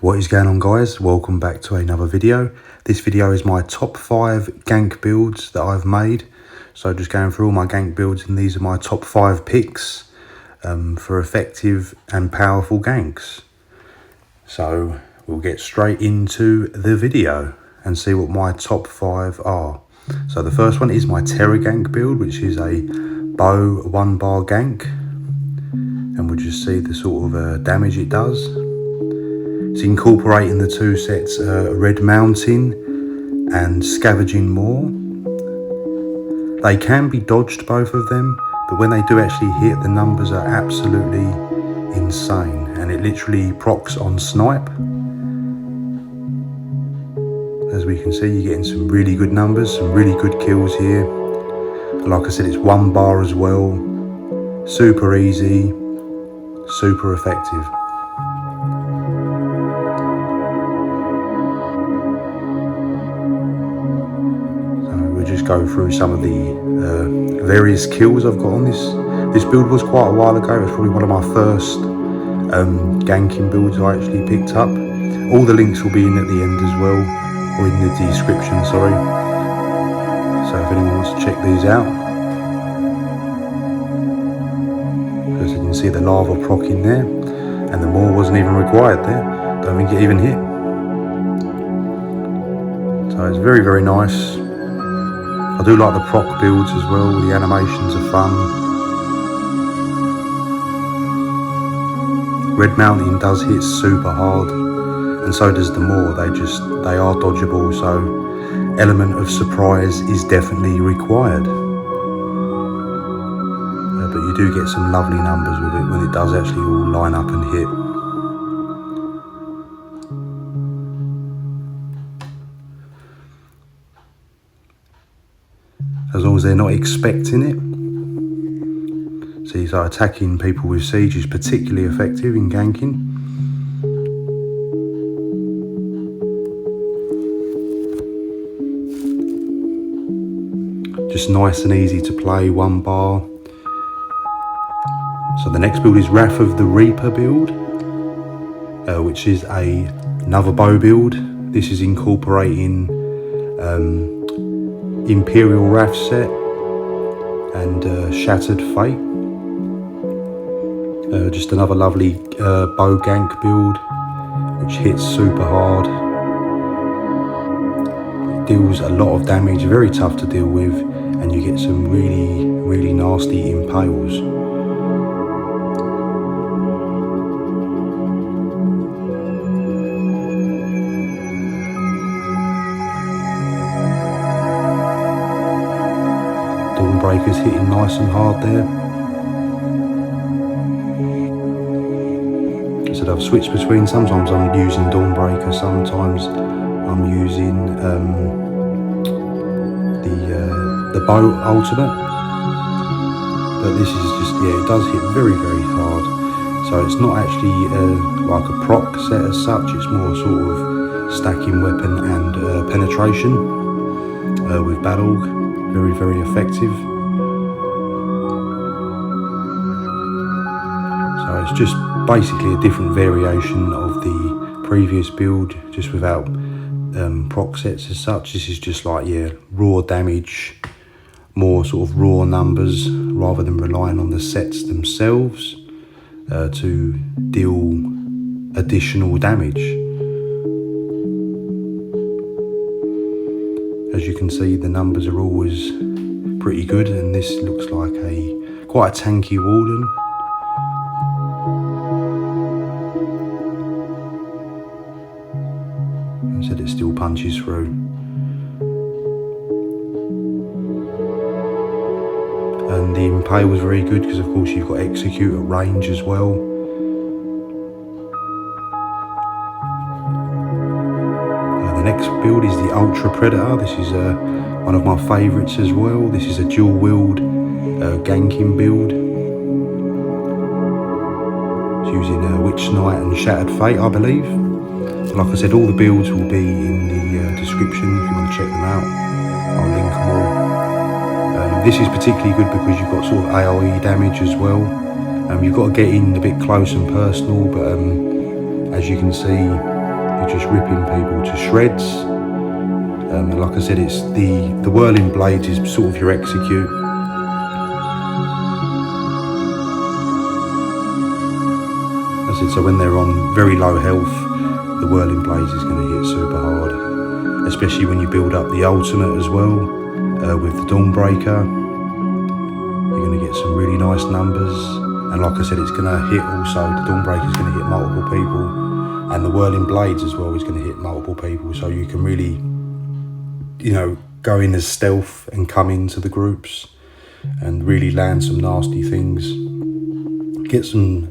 What is going on, guys? Welcome back to another video. This video is my top 5 gank builds that I've made. So just going through all my gank builds, and these are my top 5 picks for effective and powerful ganks. So we'll get straight into the video and see what my top 5 are. So the first one is my Terragank build, which is a bow 1-bar gank, and we'll just see the sort of damage it does. It's incorporating the two sets, Red Mountain and Scavenging Moor. They can be dodged, both of them, but when they do actually hit, the numbers are absolutely insane, and it literally procs on snipe. As we can see, you're getting some really good numbers, some really good kills here. Like I said, it's 1 bar as well, super easy, super effective. Just go through some of the various kills I've got on this. This build was quite a while ago. It was probably one of my first ganking builds I actually picked up. All the links will be in at the end as well, or in the description, sorry. So if anyone wants to check these out. As you can see, the lava proc in there, and the Moor wasn't even required there. Don't think it even hit. So it's very, very nice. I do like the proc builds as well, the animations are fun. Red Mountain does hit super hard, and so does the Moor. They are dodgeable, so element of surprise is definitely required. But you do get some lovely numbers with it when it does actually all line up and hit. As long as they're not expecting it. See, so attacking people with siege is particularly effective in ganking. Just nice and easy to play, 1 bar. So the next build is Wrath of the Reaper build, which is another bow build. This is incorporating Imperial Wrath set and Shattered Fate. Just another lovely bow gank build, which hits super hard. It deals a lot of damage, very tough to deal with, and you get some really, really nasty impales. Breakers hitting nice and hard there. So I've switched between, sometimes I'm using Dawnbreaker, sometimes I'm using the bow ultimate, but this is just, yeah, it does hit very, very hard. So it's not actually like a proc set as such, it's more sort of stacking weapon and penetration with Battle. Very, very effective. So it's just basically a different variation of the previous build, just without proc sets as such. This is just like, yeah, raw damage, more sort of raw numbers, rather than relying on the sets themselves to deal additional damage. As you can see, the numbers are always pretty good, and this looks like quite a tanky Warden. Instead, it still punches through. And the Impale was very good because, of course, you've got Execute at range as well. The next build is the Ultra Predator. This is one of my favourites as well. This is a dual wield ganking build. It's using Witch Knight and Shattered Fate, I believe. So like I said, all the builds will be in the description if you want to check them out. I'll link them all. This is particularly good because you've got sort of AoE damage as well. You've got to get in a bit close and personal, but as you can see, you're just ripping people to shreds. And like I said, it's the whirling blades is sort of your execute. As I said, so when they're on very low health, the whirling blades is going to hit super hard, especially when you build up the ultimate as well with the Dawnbreaker. You're going to get some really nice numbers, and like I said, it's going to hit also, the Dawnbreaker is going to hit multiple people, and the whirling blades as well is going to hit multiple people, so you can really, you know, go in as stealth and come into the groups and really land some nasty things. Get some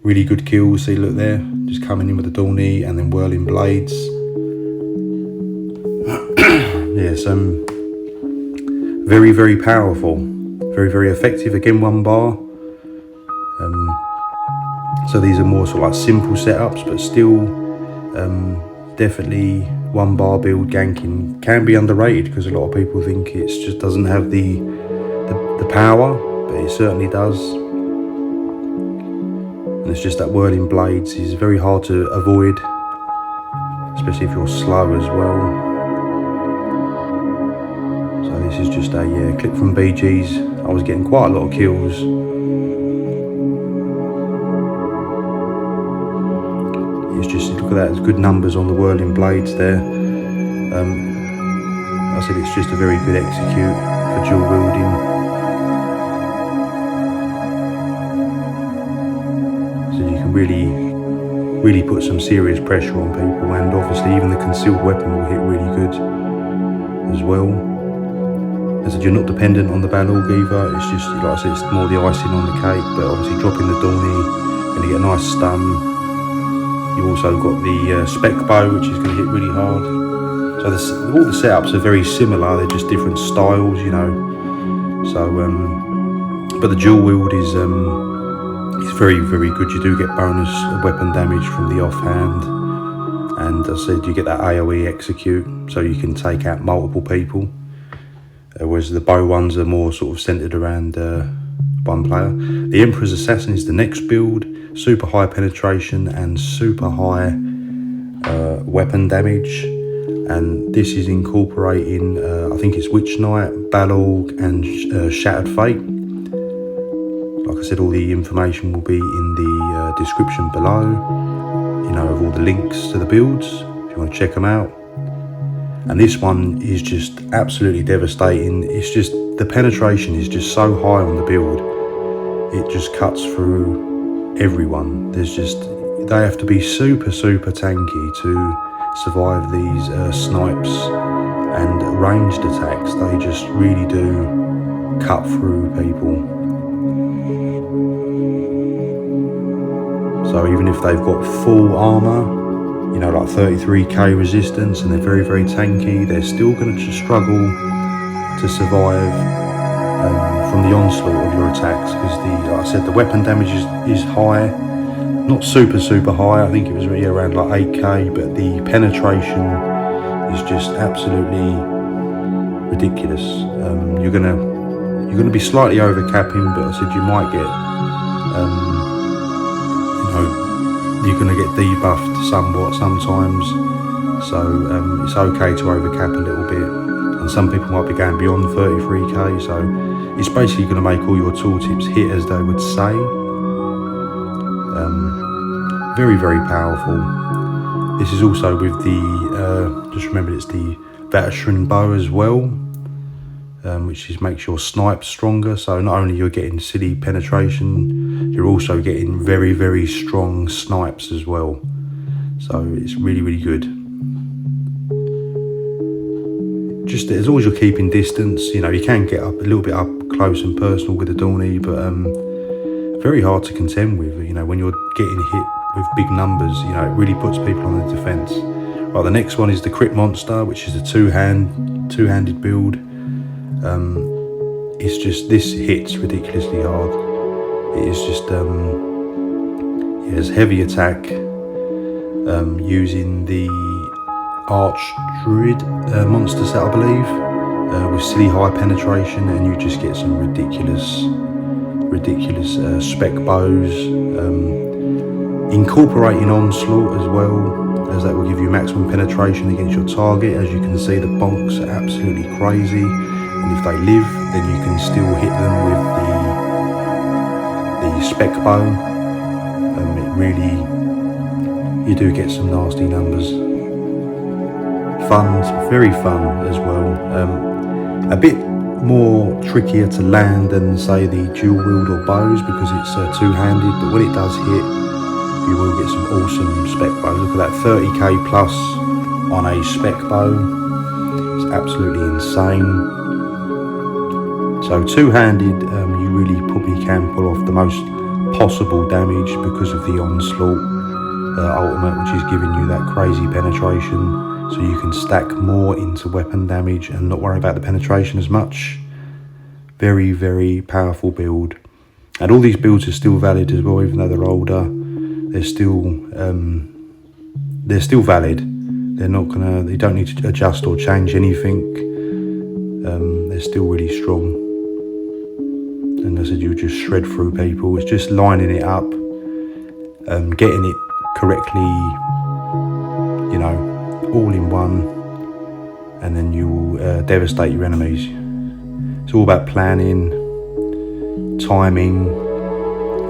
really good kills. See, look there, just coming in with the Dawny and then whirling blades. Yeah, some very, very powerful, very, very effective. Again, 1 bar. So these are more sort of like simple setups, but still definitely 1 bar build ganking can be underrated, because a lot of people think it just doesn't have the power, but it certainly does. And it's just that whirling blades is very hard to avoid, especially if you're slow as well. So this is just a clip from BG's. I was getting quite a lot of kills. It's just, look at that, it's good numbers on the whirling blades there. I said it's just a very good execute for dual wielding. So you can really put some serious pressure on people, and obviously even the concealed weapon will hit really good as well. As I said, you're not dependent on the Balorg either, it's just, like I said, it's more the icing on the cake, but obviously dropping the Dawny, you're going to get a nice stun. You also got the spec bow, which is going to hit really hard. So all the setups are very similar, they're just different styles, you know. So, but the dual wield is very, very good. You do get bonus weapon damage from the offhand, and as I said, you get that AoE execute, so you can take out multiple people. Whereas the bow ones are more sort of centered around 1 player. The Emperor's Assassin is the next build. Super high penetration and super high weapon damage, and this is incorporating I think it's Witch Knight, Balorg and Shattered Fate. Like I said, all the information will be in the description below, you know, of all the links to the builds if you want to check them out. And this one is just absolutely devastating. It's just, the penetration is just so high on the build, it just cuts through everyone. There's just, they have to be super tanky to survive these snipes and ranged attacks. They just really do cut through people. So even if they've got full armor, you know, like 33k resistance, and they're very tanky, they're still going to struggle to survive from the onslaught of your attacks, because like I said, the weapon damage is high, not super high. I think it was really around like 8k, but the penetration is just absolutely ridiculous. You're gonna be slightly overcapping, but I said you might get, you know, you're gonna get debuffed somewhat sometimes. So it's okay to overcap a little bit, and some people might be going beyond 33k. So it's basically going to make all your tooltips hit, as they would say. Very powerful. This is also with the, just remember it's the veteran bow as well, which makes your snipe stronger. So not only you're getting silly penetration, you're also getting very strong snipes as well. So it's really good. Just as long as you're keeping distance, you know, you can get up a little bit up close and personal with the Dawny, but very hard to contend with. You know, when you're getting hit with big numbers, you know, it really puts people on the defense. Right, the next one is the Crit Monster, which is a two-handed build. It's just, this hits ridiculously hard. It is just, yeah, it's heavy attack, using the Archdruid monster set, I believe, with silly high penetration, and you just get some ridiculous spec bows, incorporating onslaught as well, as that will give you maximum penetration against your target. As you can see, the bonks are absolutely crazy, and if they live, then you can still hit them with the spec bow. It really, you do get some nasty numbers. Fun, very fun as well. A bit more trickier to land than say the dual wield or bows, because it's two-handed, but when it does hit, you will get some awesome spec bows. Look at that, 30k plus on a spec bow. It's absolutely insane. So two-handed, you really probably can pull off the most possible damage because of the onslaught ultimate, which is giving you that crazy penetration, so you can stack more into weapon damage and not worry about the penetration as much. Very, very powerful build, and all these builds are still valid as well, even though they're older. They're still valid. They're not gonna, you don't need to adjust or change anything. They're still really strong. And as I said, you just shred through people. It's just lining it up, getting it correctly, you know, all in one, and then you will devastate your enemies. It's all about planning, timing,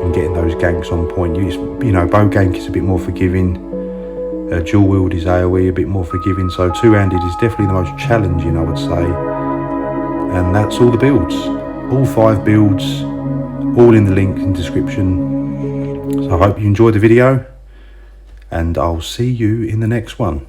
and getting those ganks on point. You know, bow gank is a bit more forgiving. Dual wield is AoE, a bit more forgiving. So two-handed is definitely the most challenging, I would say. And that's all the builds. All 5 builds, all in the link in the description. So I hope you enjoyed the video, and I'll see you in the next one.